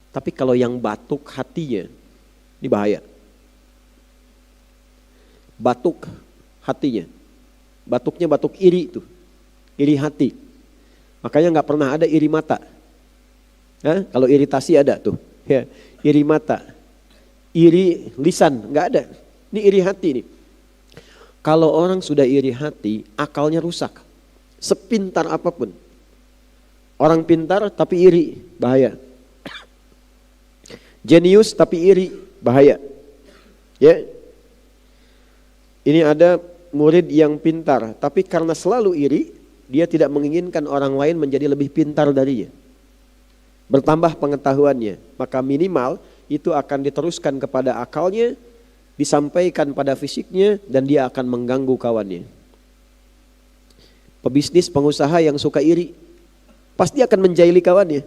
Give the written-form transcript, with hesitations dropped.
Tapi kalau yang batuk hatinya, ini bahaya. Batuk hatinya. Batuknya batuk iri tuh. Iri hati. Makanya nggak pernah ada iri mata. Kalau iritasi ada tuh. Ya, iri mata. Iri lisan, nggak ada. Ini iri hati nih. Kalau orang sudah iri hati, akalnya rusak. Sepintar apapun. Orang pintar tapi iri, bahaya. Jenius tapi iri, bahaya. Ya. Ini ada murid yang pintar, tapi karena selalu iri, dia tidak menginginkan orang lain menjadi lebih pintar darinya. Bertambah pengetahuannya, maka minimal itu akan diteruskan kepada akalnya, disampaikan pada fisiknya, dan dia akan mengganggu kawannya. Pebisnis, pengusaha yang suka iri, pasti akan menjahili kawannya.